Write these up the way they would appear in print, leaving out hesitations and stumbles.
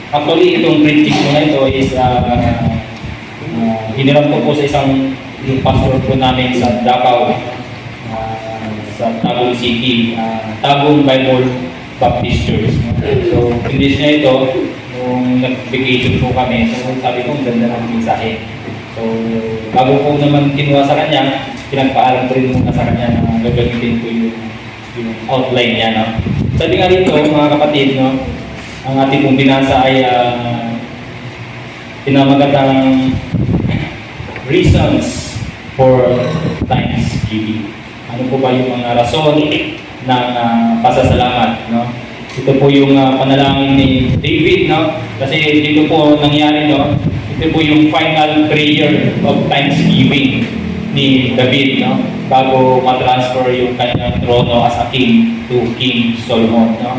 Actually, itong preaching ko na ito is hiniram ko po sa yung pastor po namin sa Davao, sa Tagum City, Tagum Bible Baptist Church. So, pinis niya ito, nung nag-vacation po kami, so sabi ko, ang ganda ng mensahe. So, bago po naman kinuha sa kanya, pinagpaalam ko rin muna sa kanya na gagamitin ko yung outline niya. No? Sabi nga dito, mga kapatid, no, ang ating pong binasa ay pinamagatang reasons for thanksgiving. Ano po ba yung mga rason ng pasasalamat? No? Ito po yung panalangin ni David, no? Kasi dito po nangyari, no? Ito po yung final prayer of thanksgiving ni David, no? Bago ma-transfer yung kanyang trono as a king to King Solomon, no?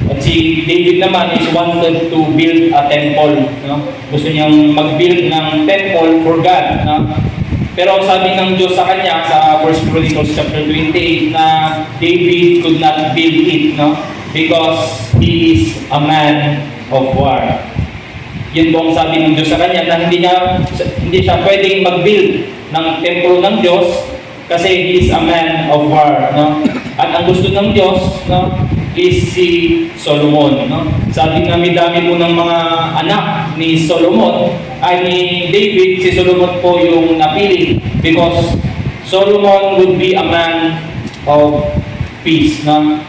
At si David naman is wanted to build a temple, no? Gusto niyang mag-build ng temple for God, no? Pero sabi ng Diyos sa kanya sa 1 Chronicles chapter 28 na David could not build it, no? Because he is a man of war. Yun po ang sabi ng Diyos sa kanya na hindi siya pwedeng mag-build ng templo ng Diyos kasi he is a man of war, no? At ang gusto ng Diyos, no, is si Solomon, no? Sabi na dami po ng mga anak ni Solomon ay ni David, si Solomon po yung napili because Solomon would be a man of peace, no?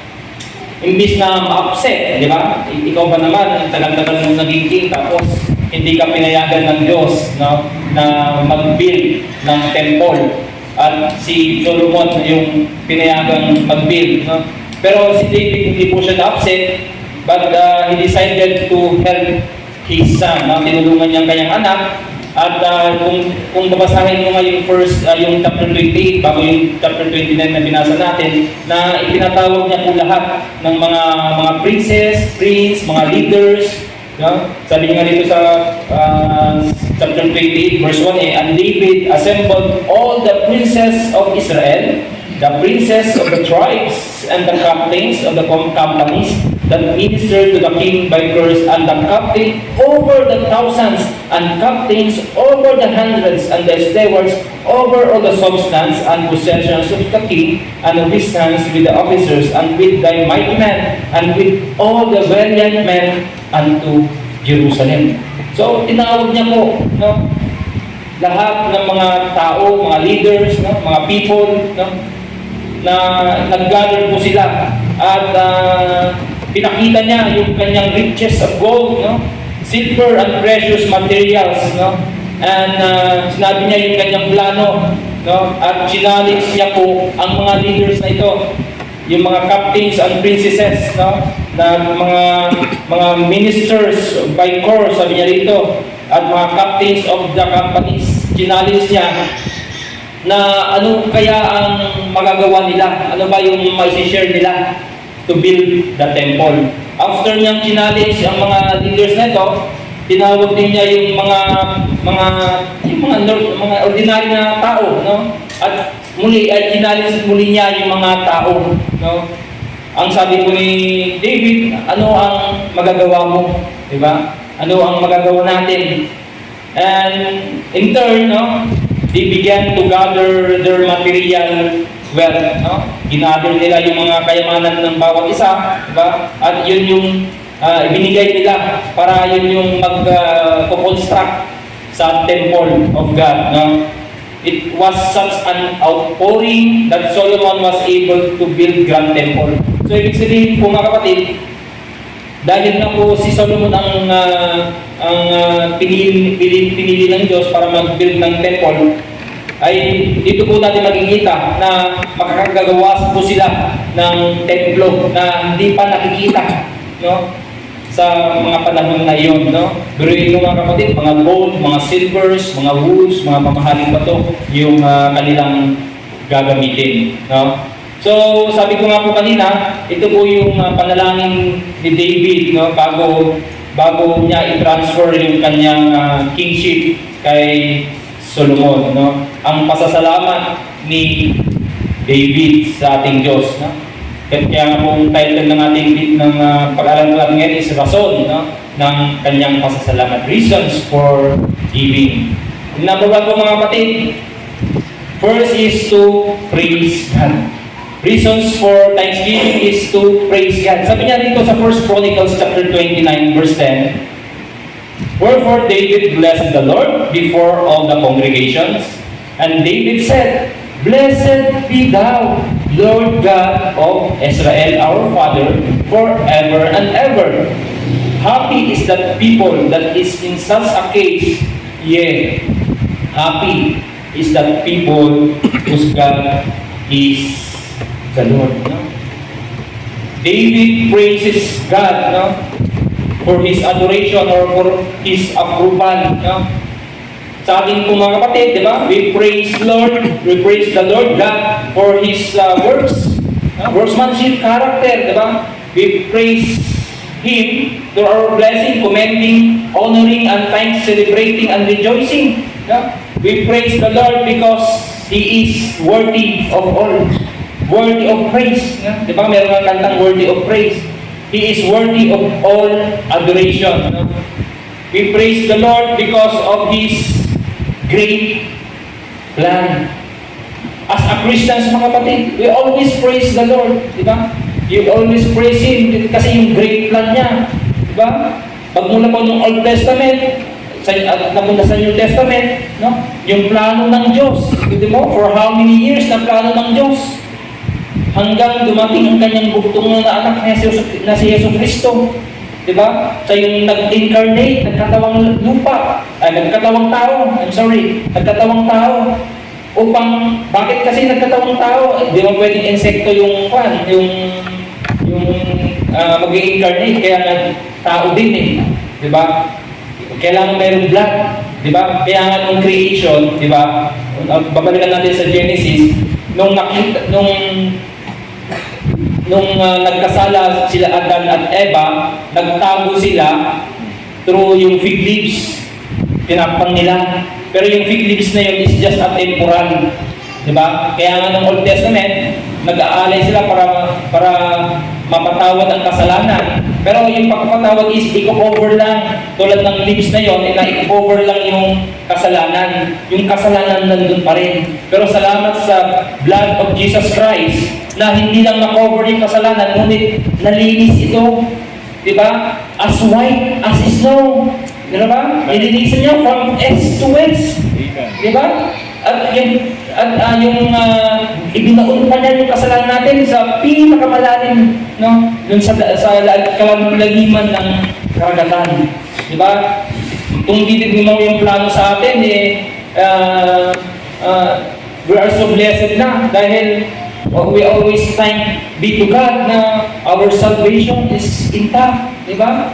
Imbis na ma-upset, di ba? Ikaw ba naman, tagal-tagal mong naging king tapos hindi ka pinayagan ng Diyos, no, na mag-build ng temple. At si Solomon yung pinayagang mag-build, no? Pero si David hindi po siya na-upset, but he decided to help his son, no? Tinulungan niya ang kanyang anak. At kung babasahin mo nga yung chapter 28, bago yung chapter 29 na binasa natin, na ipinatawag niya po lahat ng mga princess, prince, mga leaders, no? Sabi niya dito sa chapter 28, verse 1, and David assembled all the princes of Israel, the princes of the tribes, and the captains of the companies that ministered to the king by curse, and the captain over the thousands, and captains over the hundreds, and the stewards over all the substance and possessions of the king, and of his sons with the officers, and with thy mighty men, and with all the valiant men unto Jerusalem. So, tinawag niya po, no, lahat ng mga tao, mga leaders, no, mga people, no, na nag-gather po sila at pinakita niya yung kanyang riches of gold, no, silver and precious materials, no, and sinabi niya yung kanyang plano, no, at challenge niya po ang mga leaders na ito, yung mga captains and princesses, no, na mga ministers by corps, sabi niya dito, at mga captains of the companies. Challenge niya na ano kaya ang magagawa nila, ano ba yung mai-share nila to build the temple. After niyang challenge ang mga leaders na ito, tinawag din niya yung mga ordinary na tao, no? At muli ay challenge muli niya yung mga tao, no? Ang sabi po ni David, ano ang magagawa mo, di ba? Ano ang magagawa natin? And in turn, no, they began to gather their material wealth, no? Ginather nila yung mga kayamanan ng bawat isa, diba? At yun yung ibinigay nila para yun yung mag-construct sa temple of God, no? It was such an outpouring that Solomon was able to build grand temple. So ibig sabihin po mga kapatid, dahil na po si Solomon ang pinili ng Diyos para mag-build ng temple, ay dito po natin makikita na makakagawa po sila ng templo na hindi pa nakikita, no, sa mga panahon na iyon, no? Biruin mo mga kapatid, mga gold, mga silvers, mga woods, mga mamahaling bato yung kanilang gagamitin, no? So, sabi ko nga po kanina, ito po yung panalangin ni David, no, bago niya i-transfer yung kanyang kingship kay Solomon, no? Ang pasasalamat ni David sa ating Diyos, no? Kaya nga pong title ng ating pag-aaral natin ngayon is rason, no, ng kanyang pasasalamat. Reasons for giving. Number one po mga kapatid, first is to praise God. Reasons for thanksgiving is to praise God. Sabi niya dito sa 1 Chronicles chapter 29 verse 10, wherefore David blessed the Lord before all the congregations, and David said, blessed be thou, Lord God of Israel, our Father, forever and ever. Happy is that people that is in such a case, yea, happy is that people whose God is the Lord. No? David praises God, no, for His adoration or for His approval. No? Sa ating pong mga kapatid, di ba? We praise the Lord God for His works, workmanship, character, di ba? We praise Him to our blessing, commending, honoring, and thanks, celebrating, and rejoicing. Yeah? We praise the Lord because He is worthy of all, worthy of praise. Yeah? Di ba? Meron nga kantang worthy of praise. He is worthy of all adoration. No? We praise the Lord because of His great plan. As a Christians, mga kapatid, we always praise the Lord, di ba? You always praise Him kasi yung great plan niya, di ba? Pagmula po ng Old Testament at napunta sa New Testament, no? Yung plano ng Diyos, di ba? For how many years na plano ng Diyos? Hanggang dumating ang kanyang bugtong na anak na si Yesu Cristo. Diba? Sa yung nag-incarnate, nagkatawang lupa, nagkatawang tao, nagkatawang tao. Upang, bakit kasi nagkatawang tao? Di mo pwedeng insekto yung mag-incarnate, kaya tao din eh. Diba? Kailangan mayroong blood. Diba? Kaya nga nung creation, diba? Babalikan natin sa Genesis, nung nagkasala sila Adan at Eva, nagtago sila through yung fig leaves. Pinapang nila. Pero yung fig leaves na yun is just a temporal. Diba? Kaya nga ng Old Testament, nag-aalay sila para mapatawad ang kasalanan. Pero yung pagpapatawad is i-cover lang. Tulad ng leaves na yun, i-cover lang yung kasalanan. Yung kasalanan nandun pa rin. Pero salamat sa blood of Jesus Christ, na hindi lang na-cover yung kasalanan, ngunit nalinis ito, di ba? As white as snow. Di ba? Nilinisan niya from east to west. Di ba? At yung ibinaon pa niya yung kasalanan natin sa pinakamalalim, no? Yung sa kalaliman ng karagatan. Di ba? Kung titignan mo yung plano sa atin, we are so blessed na dahil we always thank be to God na our salvation is intact, di ba?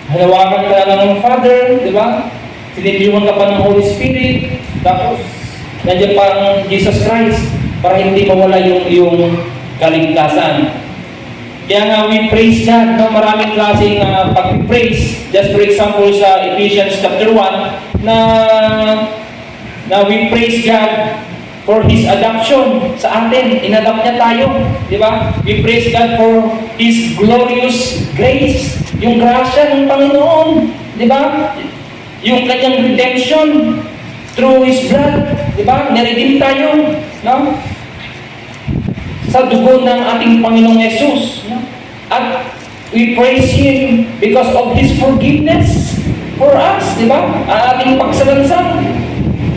Halawakan ka na ng Father, di ba? Sinitiwan ka pa ng Holy Spirit, tapos nandiyan pa ang Jesus Christ para hindi mawala yung kaligtasan. Kaya nga we praise God, no? Maraming klaseng pag-praise. Just for example sa Ephesians chapter 1 na we praise God for His adoption sa atin. Inadapt niya tayo. Di ba? We praise God for His glorious grace. Yung grasya ng Panginoon. Di ba? Yung kanyang redemption through His blood. Di ba? Niredeem tayo. No? Sa dugo ng ating Panginoong Jesus. No? At we praise Him because of His forgiveness for us. Di ba? Ang ating pagsalansang.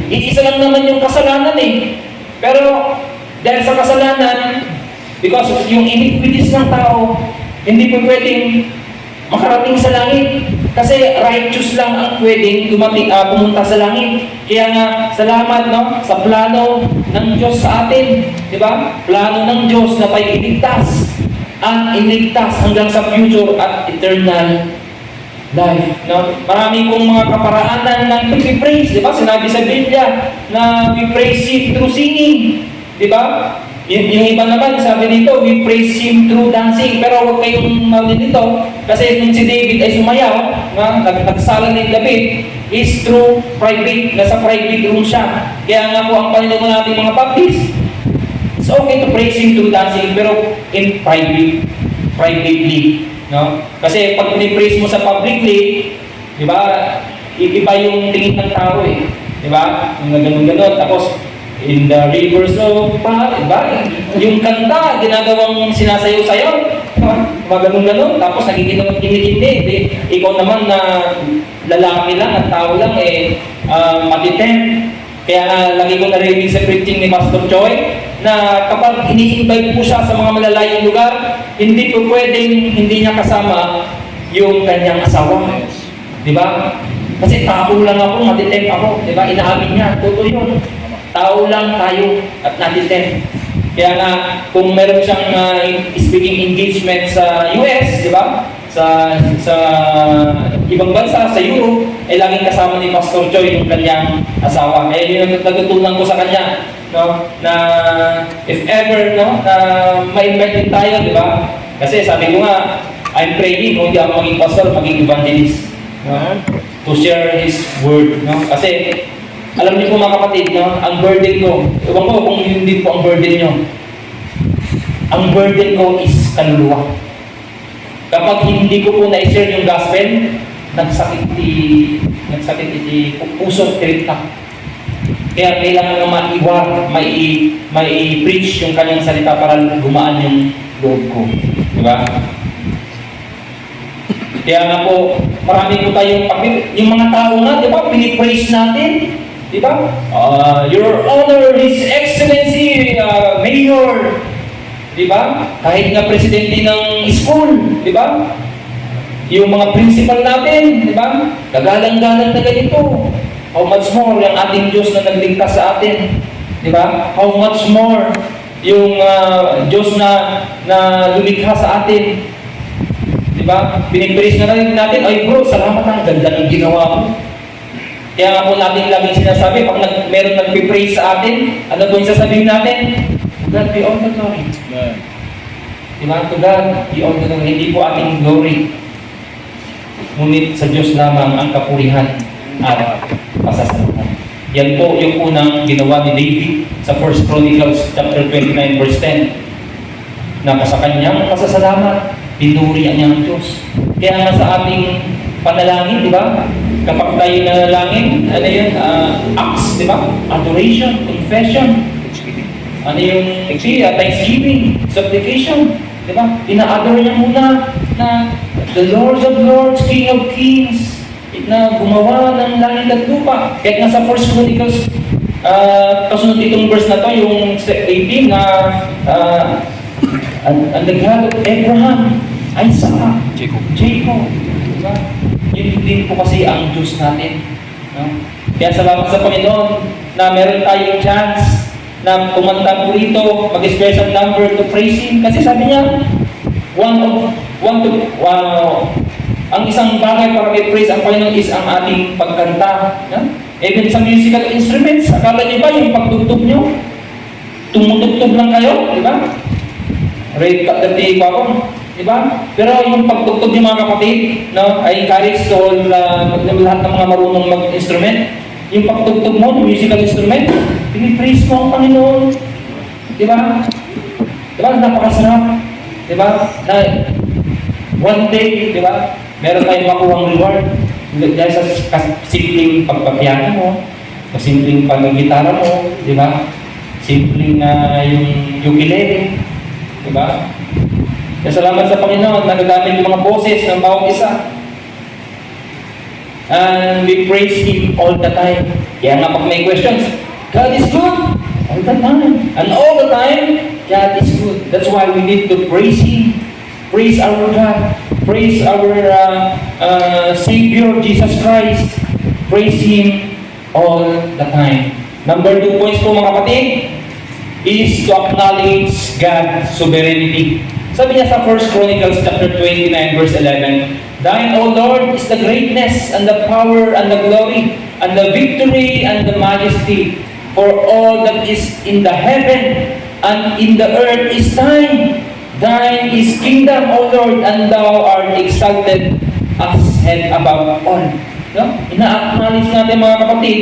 Iisa lang naman yung kasalanan eh. Pero dahil sa kasalanan, because yung iniquities ng tao, hindi po pwedeng makarating sa langit. Kasi righteous lang ang pwedeng pumunta sa langit. Kaya nga, salamat no, sa plano ng Diyos sa atin. Di ba? Plano ng Diyos na tayo iligtas at iligtas hanggang sa future at eternal life, no? Marami pong mga kaparaanan ng pag-praise, di ba? Sinabi sa Biblia na we praise Him through singing, di ba? Yung iba naman, sabi nito, we praise Him through dancing. Pero huwag kayong mali nito, kasi nung si David ay sumayaw, nagsala ni David, is through private, nasa private room siya. Kaya nga po ang Panginoon natin mga baptist, It's okay to praise Him through dancing, pero in privately, no? Kasi pag pinipraise mo sa publicly, di ba, iba yung tingin ng tao eh. Di ba? Yung ganun-ganun. Tapos, in the rivers of diba? Yung kanta, ginagawang sinasayaw-sayaw. Diba? Ganun-ganun. Tapos, nagiging-hindi. Ikaw naman na lalaki lang at tao lang, matitem. Kaya lagi ko narinig sa preaching ni Pastor Choi na kapag ini-invite po siya sa mga malalayong lugar, hindi po pwedeng hindi niya kasama yung kanyang asawa. Di ba? Kasi tao lang ako, matitem ako. Di ba? Inaamin niya. Totoo yun. Tao lang tayo at natitem. Kaya nga, kung meron siyang speaking engagement sa US, di ba? Sa ibang bansa, sa Europe, ay laging kasama ni Pastor Choi yung kanyang asawa. Kaya yun ang natutunan ko sa kanya, no? Na if ever, no, na ma-invite din tayo, di ba? Kasi sabi ko nga, I'm praying, hindi ako maging pastor, maging evangelist, no? To share His word, no? Kasi alam niyo po mga kapatid, no? Ang burden ko, ewan ko kung hindi po ang burden niyo. Ang burden ko is kaluluwa. Kapag hindi ko po na-share yung gospel, nagsakit iti puso, tirita. Kaya kailangan na may preach yung kanyang salita para gumaan yung loob ko. Diba? Kaya nga po, marami po tayong yung mga tao nga, di ba, pinipraise natin. Di ba? Your Honor, His Excellency, Mayor. Di ba? Kahit nga presidente ng school, di ba? Yung mga principal natin, di ba? Kagalang-galang na ganito. How much more yung ating Diyos na nagligtas sa atin? Di ba? How much more yung Diyos na lumikha sa atin? Di ba? Pinipraise na rin natin, ay bro, salamat ang ganda ng ginawa mo. Kaya nga po natin laging sinasabi, pag meron nagpipraise sa atin, ano po yung sasabihin natin? To God be all the glory. Diba? To God be all the glory. Hindi po ating glory. Ngunit sa Diyos lamang ang kapurihan at pasasalamat. Yan po yung unang ginawa ni David sa 1 Chronicles chapter 29 verse 10. Na sa kanyang pasasalamat, pinuri niya ang Diyos. Kaya nga sa ating panalangin, di ba? Kapag tayo nanalangin, ano yun? Acts, di ba? Adoration, confession. Ano yung thanksgiving, supplication, di ba? Ina-adore niya muna na the Lord of Lords, King of Kings, na gumawa ng langit at lupa. Kahit nga sa 1 Chronicles, kasunod itong verse na to, yung 18 na ang nag-God of Abraham, Isaac, Jacob. Diba? Yun din po kasi ang Diyos natin. No? Kaya salamat sa Panginoon na meron tayong chance na kumanta po rito, mag-special number to praise Him. Kasi sabi niya, ang isang bagay para may praise ang Panginoon is ang ating pagkanta. No? Even sa musical instruments, akala niyo ba yung pagtugtog niyo? Tumutugtog lang kayo, di ba? Red cut the tape ako, di ba? Pero yung pagtugtog niyo mga kapatid, no, I encourage to all lahat ng mga marunong mag-instrument. Yung pagtugtog mo, musical instrument, pinipraise mo ang Panginoon. Di ba? Di ba? Napakasarap. Di ba? Na one day, di ba? Meron tayong makuhang reward. Dahil sa simpleng pagpapiano mo, o simpleng pag-gitara mo, di ba? Simpleng yung ukulele, di ba? Kaya salamat sa Panginoon, nagagamit yung mga boses ng bawat isa. And we praise Him all the time. Kaya nga pag may questions, God is good all the time. And all the time, God is good. That's why we need to praise Him. Praise our God. Praise our Savior, Jesus Christ. Praise Him all the time. Number 2 points po mga kapatid is to acknowledge God's sovereignty. Sabi niya sa 1 Chronicles chapter 29 verse 11, Thine, O Lord, is the greatness and the power and the glory and the victory and the majesty, for all that is in the heaven and in the earth is Thine. Thine is kingdom, O Lord, and Thou art exalted as head above all. No? Ina-acknowledge natin mga kapatid,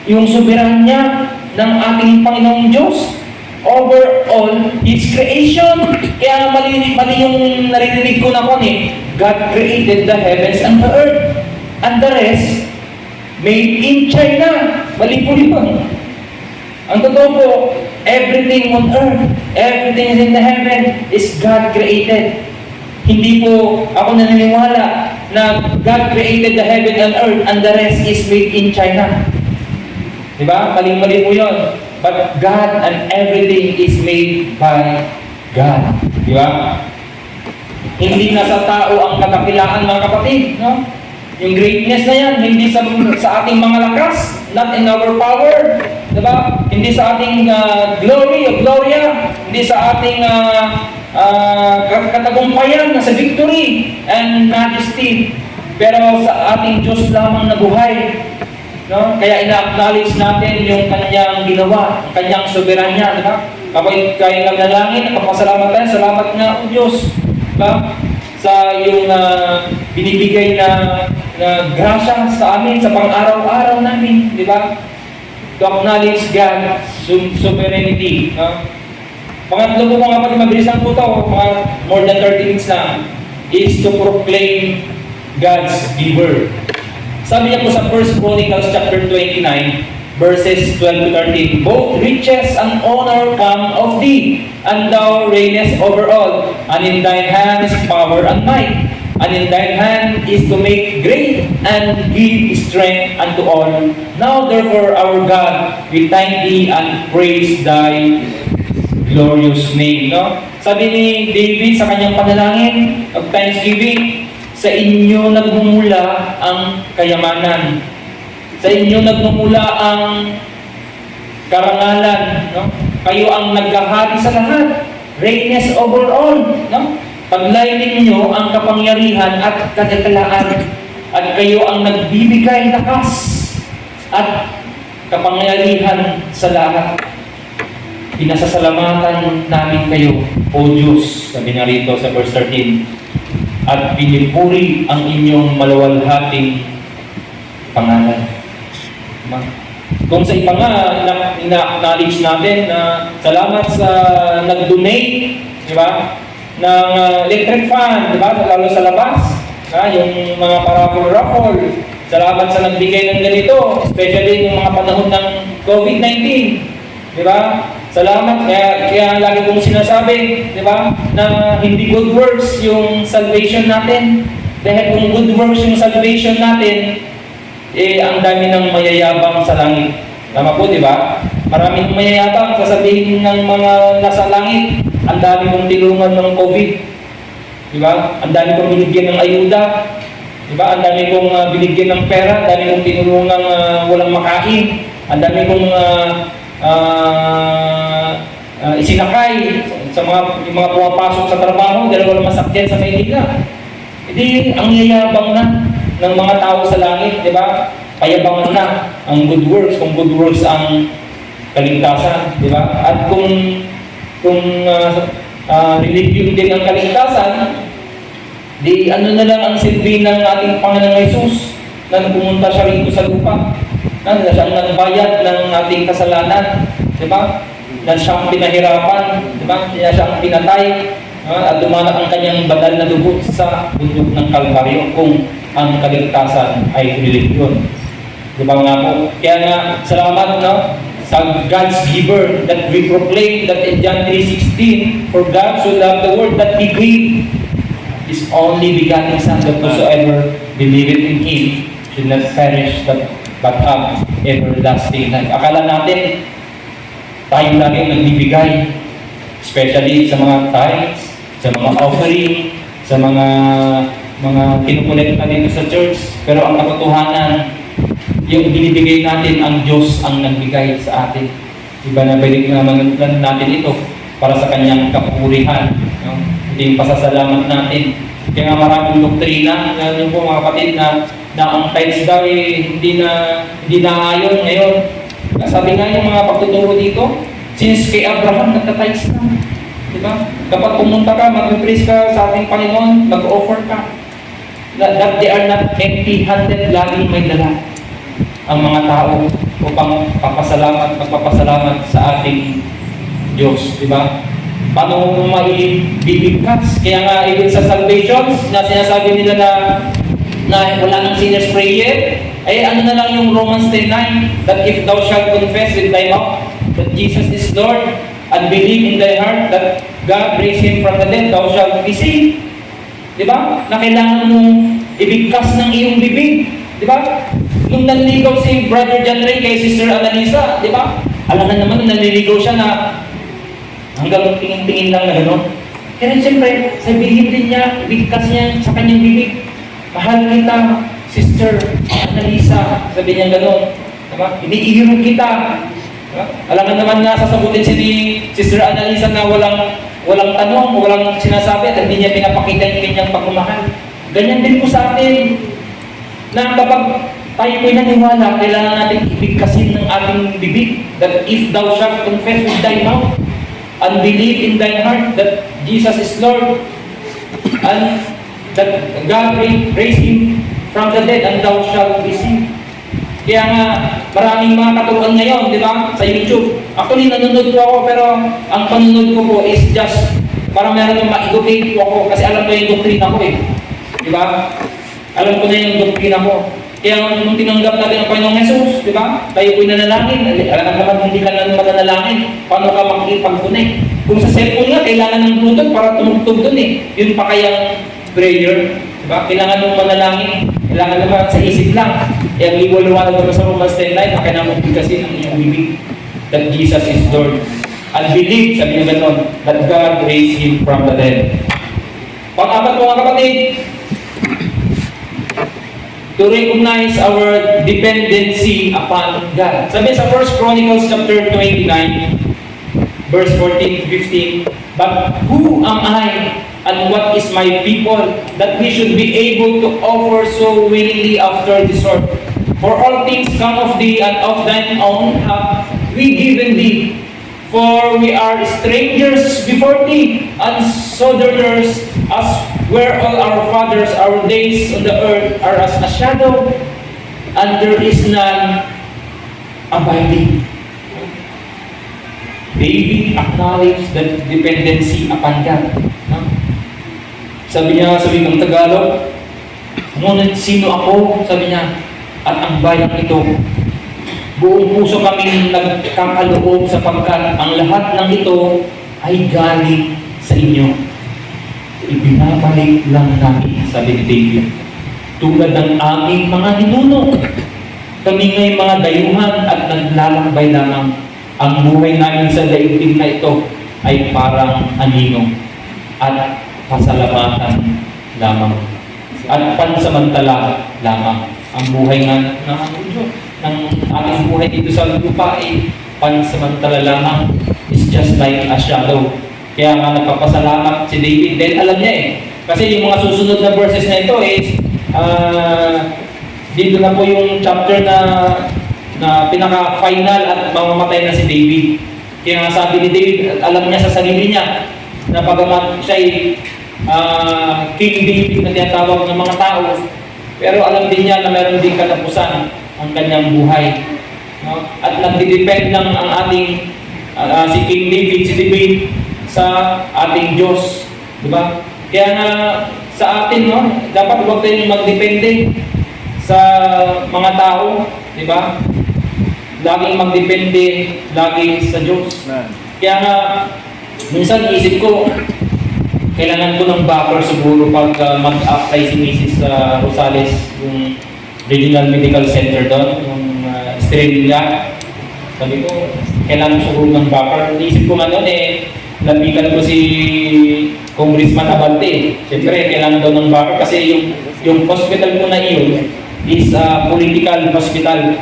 yung soberanya ng ating Panginoong Diyos. over all His creation. Kaya mali yung naririnig ko na God created the heavens and the earth, and the rest made in China. Mali po yun. Ang totoo po, everything on earth, everything in the heaven is God created. Hindi po ako naniniwala na God created the heaven and earth and the rest is made in China. Diba? Mali-mali po yun. But God and everything is made by God. Diba? Hindi na sa tao ang kadakilaan, mga kapatid. No? Yung greatness na yan, hindi sa ating mga lakas, not in our power. Diba? Hindi sa ating glory o gloria, hindi sa ating katagumpayan na sa victory and majesty, pero sa ating Diyos lamang na buhay. No? Kaya ina-acknowledge natin yung kanyang ginawa, ang kanyang soberanya. Diba? Kapag kayo naglalangin, napapasalamat tayo, salamat nga o Diyos. Diba? Sa yung binibigay na grasya sa amin, sa pang-araw-araw namin. Diba? To acknowledge God's sovereignty. No? Pangatlo po mga kapatid, mabilisan po ito, mga more than 30 minutes lang, is to proclaim God's giver. Sabi niya po sa 1 Chronicles chapter 29, verses 12 to 13, both riches and honor come of thee, and thou reignest over all, and in thine hand is power and might, and in thine hand is to make great and give strength unto all. Now therefore, our God, we thank thee and praise thy glorious name. No? Sabi ni David sa kanyang panalangin of thanksgiving, sa inyo nagmumula ang kayamanan. Sa inyo nagmumula ang karangalan. No? Kayo ang naghahari sa lahat. Greatness over all. No? Paglayin ninyo ang kapangyarihan at kadatalaan. At kayo ang nagbibigay lakas at kapangyarihan sa lahat. Pinasasalamatan namin kayo, O Diyos, sabi nga rito sa verse 13, at pinipuri ang inyong maluwalhating pangalan. Kung sa iba nga, ina-acknowledge natin na salamat sa nag-donate, di ba, ng electric fan, di ba, lalo sa labas, yung mga paraffle-raffle. Salamat sa nagbigay ng ganito, especially yung mga panahon ng COVID-19, di ba? Salamat, kaya lagi kong sinasabi, di ba, na hindi good works yung salvation natin. Dahil kung good works yung salvation natin, ang dami ng mayayabang sa langit. Tama po, di ba? Maraming mayayabang, sasabihin ng mga nasa langit, ang dami kong tinulungan ng COVID. Di ba? Ang dami kong binigyan ng ayuda. Di ba? Ang dami kong binigyan ng pera, ang dami kong tinulungan walang makain. Ang dami kong isinakay sa yung mga pumapasok sa trabaho dahil walang masakyan sa Maynila. Hindi, ang yayabang na ng mga tao sa langit, di ba? Payabangan na ang good works, kung good works ang kaligtasan, di ba? At kung religion din ang kaligtasan, di ano na lang ang silbi ng ating Panginoong Jesus na pumunta siya rito sa lupa. Na siyang nagbayad ng ating kasalanan, di ba? Na siyang pinahirapan, di ba? Na siyang pinatay, at dumanak ang kanyang banal na dugo sa bundok ng Kalbaryo kung ang kaligtasan ay religion. Di ba nga po? Kaya nga, salamat no? Sa God's giver that we proclaim that in John 3:16, for God so loved the world that He gave His only begotten Son, that whosoever believeth in Him should not perish but have everlasting life. Akala natin, tayo lagi nagbibigay, especially sa mga tithes, sa mga offering, sa mga kinukolekta dito sa church. Pero ang katotohanan, yung binibigay natin, ang Diyos ang nagbigay sa atin. Iba na balik naman natin ito para sa kanyang kapurihan. No? Ito yung pasasalamat natin. Kaya nga maraming doktrina, yun po mga kapatid, na ang tithes daw hindi na ayon ngayon. Sabi nga yung mga pagtuturo dito, since kay Abraham nagtitithes na. Diba? Kapag pumunta ka, mag-praise ka sa ating Panginoon, mag-offer ka. That they are not empty-handed, laging may dala ang mga tao upang magpapasalamat sa ating Diyos, di ba? Paano mo maibibigkas? Kaya nga, even sa salvations, na sinasabi nila na wala nang sinner's prayer, ay ano na lang yung Romans 10:9, that if thou shalt confess with thy mouth that Jesus is Lord, and believe in thy heart that God raised Him from the dead, thou shalt be saved. Di ba? Na kailangan mong ibigkas ng iyong bibig. Di ba? Nung nanligaw si Brother John Ray kay Sister Annalisa, di ba? Alam na naman, nanliligaw siya na hanggang tingin-tingin lang na gano'n. Kaya siyempre, sabihin din niya, ibigkas niya sa kanyang bibig. Mahal kita, Sister Annalisa. Sabi niya gano'n. Diba? Iniiyon kita. Diba? Alam na naman na sasagutin si Sister Annalisa na walang tanong, walang sinasabi at hindi niya pinapakita yung kanyang pagmamahal. Ganyan din po sa atin. Na kapag tayo po'y naniwala, kailangan natin ibigkasin ng ating bibig that if thou shalt confess with thy mouth and believe in thy heart that Jesus is Lord and that God raised Him from the dead and thou shalt be saved. Kaya nga, maraming mga katuruan ngayon, di ba, sa YouTube. Actually, nanonood po ako, pero ang panunod ko po is just para meron yung ma-educate po ako kasi alam ko yung doktrina ko eh. Di ba? Alam ko na yung doktrina ko. Kaya nung tinanggap natin ang Panginoong Jesus, di ba? Tayo po'y nanalangin. Alam naman, hindi ka na mananalangin. Paano ka makikipag-connect? Kung sa cellphone nga, kailangan ng Bluetooth para tumugtog dun eh. Yun pa kayang prayer. Di ba? Kailangan mong manalangin. Kailangan naman sa isip lang. Kaya liwaliwanag naman sa Romans 10:9 na kailangan mong bigkasin ang iyong bibig that Jesus is Lord. And believe, sabi niya gano'n, that God raised Him from the dead. Pang-apat mga kapatid, to recognize our dependency upon God. Sabi sa 1 Chronicles chapter 29, verse 14-15, but who am I and what is my people that we should be able to offer so willingly after this sort? For all things come of thee, and of thine own have we given thee. For we are strangers before thee, and sojourners, as were all our fathers. Our days on the earth are as a shadow, and there is none abiding. David acknowledged that dependency upon God. Sabi niya sa wikang Tagalog, ngunit sino ako? Sabi niya, at ang bayang ito. Buong puso kami nagkakaloob sapagkat ang lahat ng ito ay galing sa inyo. Ibinabalik lang namin, sabi ni David. Tulad ng aming mga ninuno, kami ngay mga dayuhan at naglalakbay lamang. Ang buhay namin sa daigdig na ito ay parang anino at pasalamatan lamang at pansamantala lamang. Ang buhay ng ating buhay dito sa lupa ay pansamantala lamang, is just like a shadow. Kaya nga nagpapasalamat si David dahil alam niya eh. Kasi yung mga susunod na verses na ito is dito na po yung chapter na pinaka-final at mamamatay na si David. Kaya nga sabi ni David, alam niya sa sarili niya na pagamat siya ay King David na tinatawag ng mga tao, pero alam din niya na meron din katapusan ang kanyang buhay. No? At nagdidepend lang ang ating si King David, si David sa ating Diyos. Diba? Kaya nga sa atin, no, dapat huwag tayong magdepende sa mga tao. Diba? Laging magdepende lagi sa Diyos. Kaya nga, minsan isip ko, kailangan ko ng buffer siguro pag mag-apply si Mrs. Rosales, yung Regional Medical Center doon, yung Estrella. Sabi ko, kailangan ko siguro ng buffer. Isip ko nga doon lapitan ko si Congressman Abante. Siyempre, kailangan daw ng buffer kasi yung hospital ko na iyon is political hospital.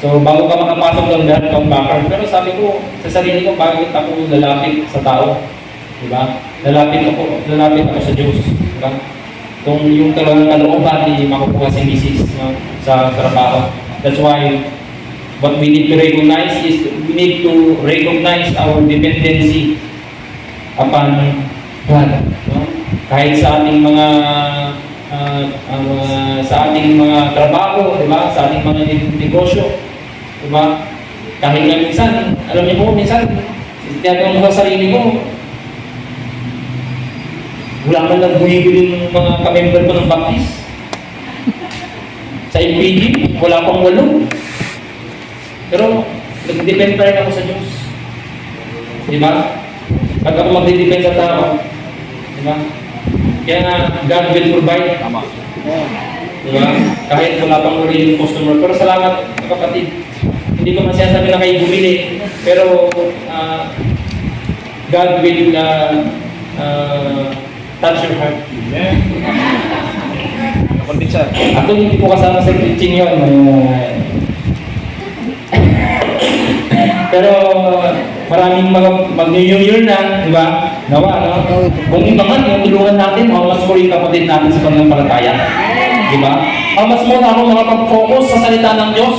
So, bago ka makapasok doon, meron kang buffer. Pero sabi ko, sa sarili ko, bakit ako lalapit sa tao? Diba? Lalapit ako sa Diyos. Diba? Kung yung talagang kalooban, hindi makukuha si Mrs. No, sa trabaho. That's why, what we need to recognize is, we need to recognize our dependency upon God. No? Kahit sa ating mga trabaho, diba? Sa ating mga negosyo, diba? Kahit nga minsan, alam niyo po, minsan, Tinatanong ko sa sarili ko, wala man lang bumibili ng mga kamember ko ng baptist. Sa LPG, wala pang 8. Pero, nag-depend pa rin ako sa Diyos. Di ba? Pag ako mag-depend sa tao, di ba? Kaya nga, God will provide. Tama. Di ba? Kahit wala pang uri yung customer. Pero salamat, mga kapatid. Hindi ko man sinasabi na kayo bumili. Pero, God will touch your heart. Amen. Kapatid siya. Ako hindi ko kasama sa preaching yun. Pero maraming mag-New Year na, di ba? Nawa, no? Kung iba nga, yung tulungan natin, how much more yung kapatid natin sa pananampalataya. Di ba? How much more ako makapag-focus sa salita ng Diyos.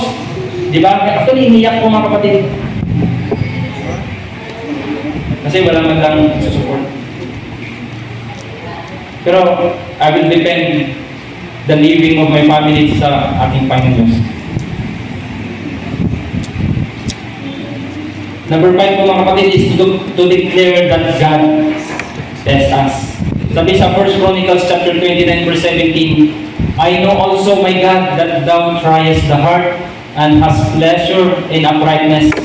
Di ba? Actually, iniyak ko mga kapatid. Kasi wala man lang support. Pero I will depend the living of my family sa ating Panginoon Diyos. Number 5 po mga kapatid is to declare that God tests us. Sabi sa 1 Chronicles chapter 29 verse 17, I know also, my God, that thou triest the heart and hast pleasure in uprightness.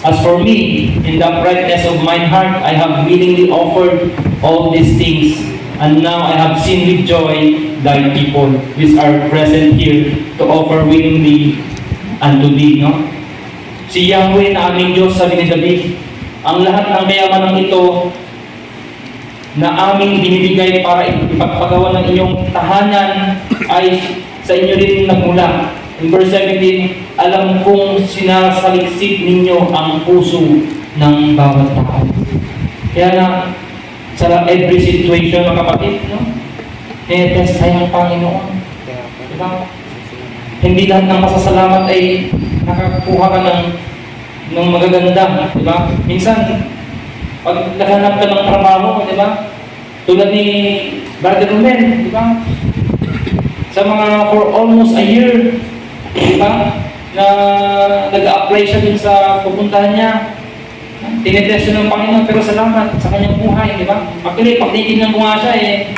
As for me, in the uprightness of mine heart, I have willingly offered all these things, and now I have seen with joy thy people, which are present here, to offer willingly unto thee. No? Si Yahweh na aming Diyos, sabi ni David, ang lahat ng kayamanan ito na aming binibigay para ipagpagawa ng inyong tahanan ay sa inyo rin nagmula. In verse 17, alam kong sinasaliksik ninyo ang puso ng bawat tao. Kaya na, sa every situation, mga kapatid, no? Test tayo ng Panginoon. Diba? Hindi lahat ng masasalamat ay nakakuha ka ng magaganda. Diba? Minsan, pag naghanap ka ng trabaho, diba? Tulad ni Brother Rumen, diba? Sa mga for almost a year, diba? Na nag-apply siya dun sa pupuntahan niya. Tinetest siya ng Panginoon, pero salamat sa kanyang buhay, di ba? Actually, pag titignan ko nga siya,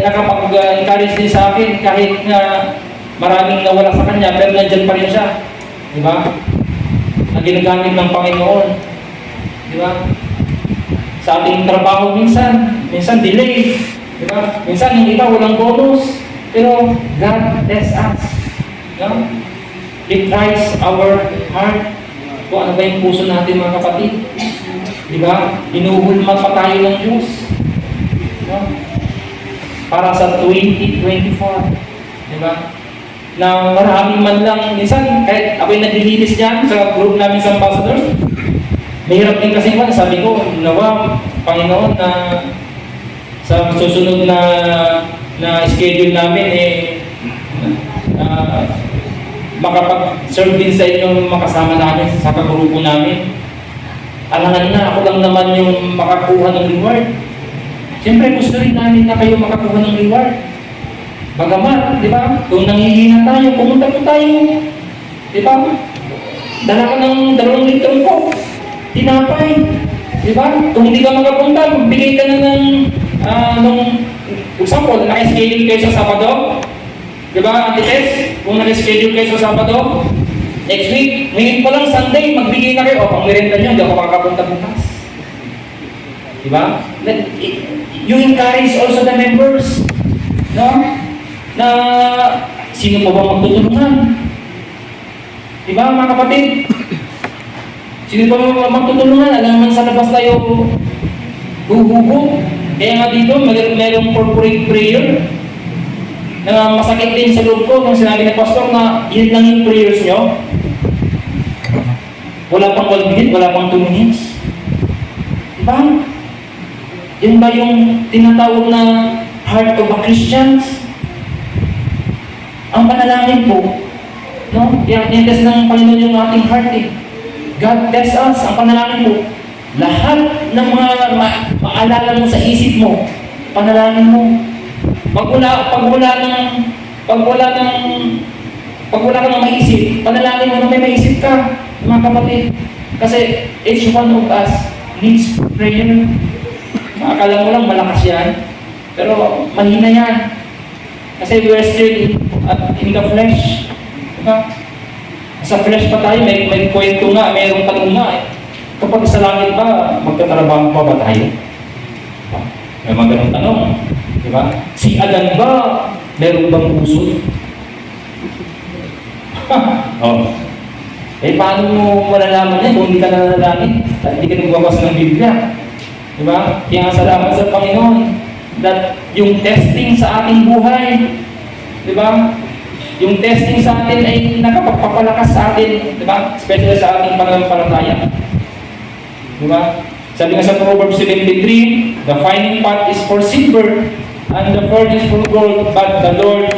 nakapag-encourage din sa akin kahit na maraming nawala sa kanya, pero nandyan pa rin siya. Di ba? Na ginagamit ng Panginoon. Di ba? Sa ating trabaho minsan delay. Di ba? Minsan yung iba walang bonus, pero God tests us. No? It tries our heart. Kung ano ba yung puso natin, mga kapatid. Di ba? Inuhulma pa tayo ng Diyos. No? Para sa 2024. Di ba? Na maraming man lang, minsan, kahit ako'y naglilinis dyan sa group namin sa ambassadors, mahirap din kasi man, sabi ko, nawa, Panginoon, na sa susunod na schedule namin, makapag-serve din sa inyong makasama namin sa kagrupo namin. Alangan na, ako lang naman yung makakuha ng reward. Siyempre, gusto rin namin na kayo makakuha ng reward. Bagamat, di ba? Kung nanghihina tayo, pumunta po tayo. Di ba? Dala ka ng 2 litrong ko. Tinapay. Di ba? Kung hindi ka makapunta, magbigay ka na ng, example, naka-schedule kayo sa Sabado. Di ba, Ate Tess? Kung naka-schedule kayo sa Sabado, next week, ngayon pa lang Sunday, magbigay na kayo. O, pang merenda nyo, hindi ako makakapunta bukas. Di ba? You encourage also the members. No? Na sino pa ba magtutulungan? Di ba, mga kapatid? Sino pa ba magtutulungan? Alam naman sa labas tayo huhugot. Kaya nga dito, mayroong corporate prayer na masakit din sa loob ko nung sinabi ng pastor na yun lang yung prayers nyo. Wala pang 1 minute, wala pang 2 minutes. Diba? Yun ba yung tinatawag na heart of a Christians? Ang panalangin po, no? Test ng Panginoon yung ating heart eh. God test us, ang panalangin po. Lahat ng mga maalala mo sa isip mo, panalangin mo. Pag wala ka nang maisip, panalangin mo na may maisip ka, mga kapatid. Kasi each one of us needs prayer. Akala mo lang malakas yan, pero mahina yan. Kasi we're still in the flesh. Diba? Sa flesh pa tayo, may kwento nga, mayroong tanong nga eh. Kapag sa langit ba, magtatrabaho pa ba tayo? May mga ganong tanong. Diba? Si Adan ba, meron bang puso? Oh. Eh, paano mo malalaman yan kung hindi ka nananalangin at hindi ka nagbabasa ng Biblia? Diba? Kaya salamat sa Panginoon that yung testing sa ating buhay, diba? Yung testing sa atin ay nakapagpapalakas sa atin, diba? Especially sa ating pananampalataya. Diba? Sabi nga sa Proverbs 73, the finding pot is for silver and the furnace for gold, but the Lord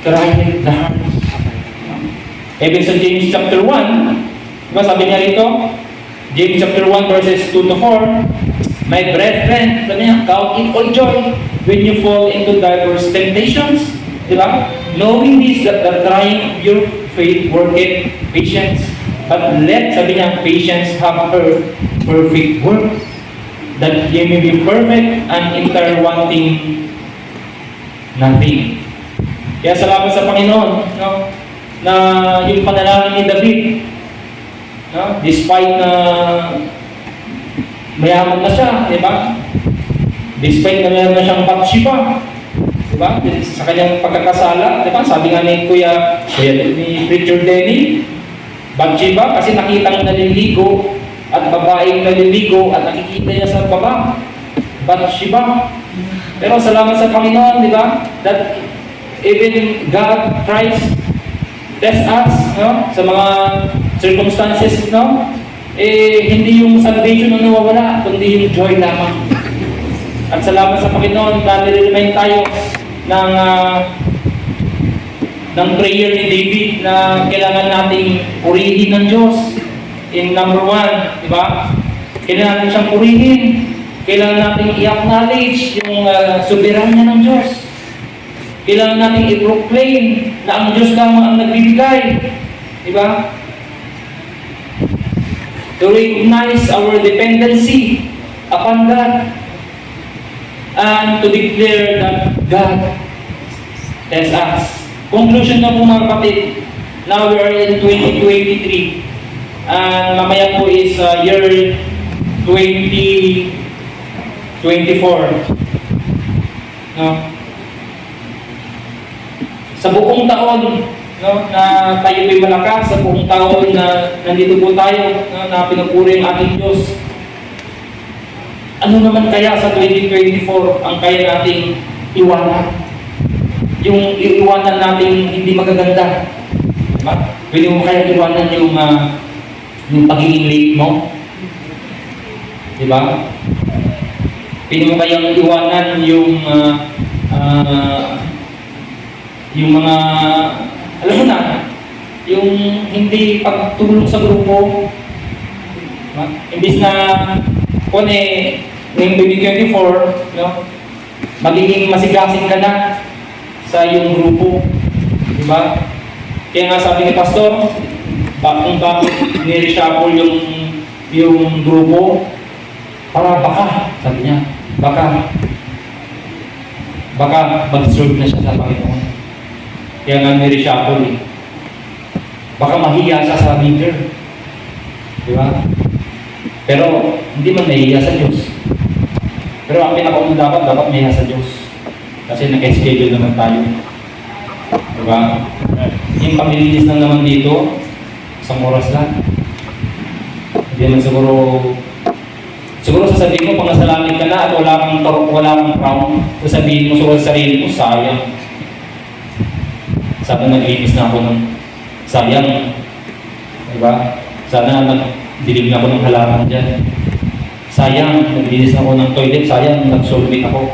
trieth the heart. Even sa James chapter 1, diba sabi niya rito, James chapter 1 verses 2 to 4, my brethren, sabi niya, count it all joy when you fall into diverse temptations, diba? Knowing this, that the trying of your faith worketh patience. But let, sabi niya, patience have her perfect work, that ye may be perfect and entire wanting nothing. Kaya salamat sa Panginoon, no? Na yung panalangin ni David, no? Despite na mayaman na siya, di ba? Despite na meron na siyang Bathsheba, di ba? Sa kanyang pagkakasala, di ba? Sabi nga ni ni Preacher Denny, Bathsheba, kasi nakitang naliligo at babaeng naliligo at nakikita niya sa baba, Bathsheba. Pero salamat sa Panginoon, di ba? That even God, Christ, test us, no? Sa mga circumstances, no? Eh, hindi yung salvation ang nawawala, kundi yung joy lamang. At salamat sa Panginoon na nire-remind tayo ng prayer ni David na kailangan nating purihin ng Diyos. In number 1, di ba? Kailangan natin siyang purihin. Kailangan nating i-acknowledge yung soberanya ng Diyos. Kailangan nating i-proclaim na ang Diyos lamang ang nagbibigay. Di ba? To recognize our dependency upon God and to declare that God tests us. Conclusion na po mga kapatid, now we are in 2023 and mamaya po is year 2024. No? Sa buong taon, no, na tayo ay malakas, sa buong taon na nandito po tayo, no, na pinupuri ang ating Diyos. Ano naman kaya sa 2024 ang kaya nating iwanan? Yung iwanan nating hindi magaganda. Diba? Pwede mo kaya iwanan yung pagiging late mo? Diba? Pwede mo kayang iwanan yung mga, alam mo na, yung hindi pagtulong sa grupo. Diba? Imbis na, kung ngayong 2024, no, magiging masigasig ka na sa iyong grupo. Diba? Kaya nga sabi ni Pastor, kung bakit ni-reshuffle yung grupo, para baka, sabi niya, baka mag-serve na siya sa Panginoon. Kaya nga ni-reshuffle eh. Baka mahiya siya sa leader. Di ba? Pero hindi man nahiya sa Diyos. Pero ang pinakaunang dapat mahiya sa Diyos. Kasi naka-schedule naman tayo. Di ba? Yung pamilinis lang naman dito, isang oras lang. Hindi naman siguro sasabihin mo, pag nasa langit ka na at wala kang crown, sasabihin mo sa sarili mo, sayang. Sana naglinis na ako ng sayang. Diba? Sana nagdilig na ako ng halaman dyan. Sayang, naglinis na ako ng toilet. Sayang, nag-solvate ako.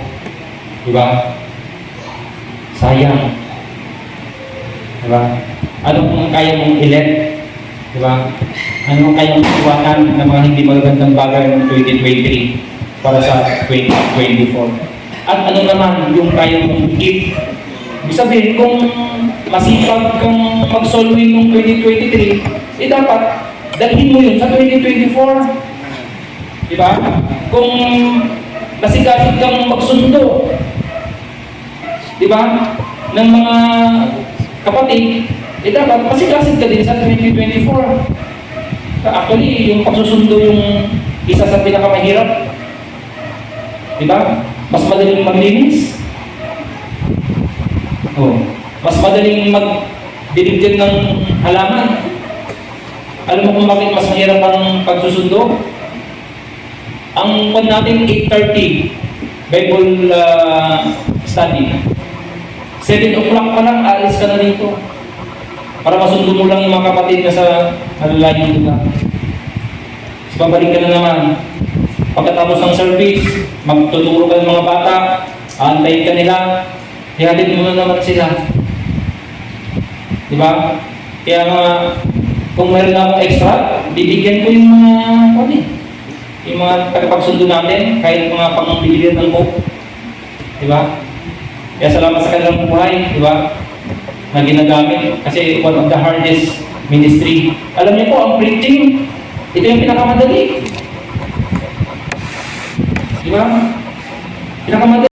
Diba? Sayang. Diba? Ano kung kaya mong elect? Diba? Ano kung kaya mong iwanan ng mga hindi magagandang bagay ng 2023 para sa 2024? At ano naman yung kaya mong give? Ibig sabihin, kung masipag kang mag-solving ng 2023, dapat dalhin mo yun sa 2024. Di ba? Kung nasigasig kang magsundo, di ba, ng mga kapatid, dapat masigasig ka din sa 2024. Actually, yung pagsusundo yung isa sa pinakamahirap. Di ba? Mas madaling maglinis. Oh, mas madaling magdiligyan ng halaman. Alam mo kung bakit mas mahirap ang pagsusundo? Ang pag natin 8:30 Bible study. 7 o'clock pa lang, alis ka na dito. Para masundo mo lang yung mga kapatid na sa malalayo ka. So, babalik ka na naman. Pagkatapos ng service, magtuturo ka ng mga bata, aantayin ka nila, ihatid mo na naman sila. Di ba? Kaya nga, kung meron na akong extra, bibigyan ko yung mga yung mga tagapagsundo natin, kahit mga pang-bilihan ng book. Di ba? Kaya salamat sa kanilang buhay, di ba? Na ginagamit. Kasi one of the hardest ministry. Alam niyo po, ang preaching, ito yung pinakamadali. Di ba? Pinakamadali.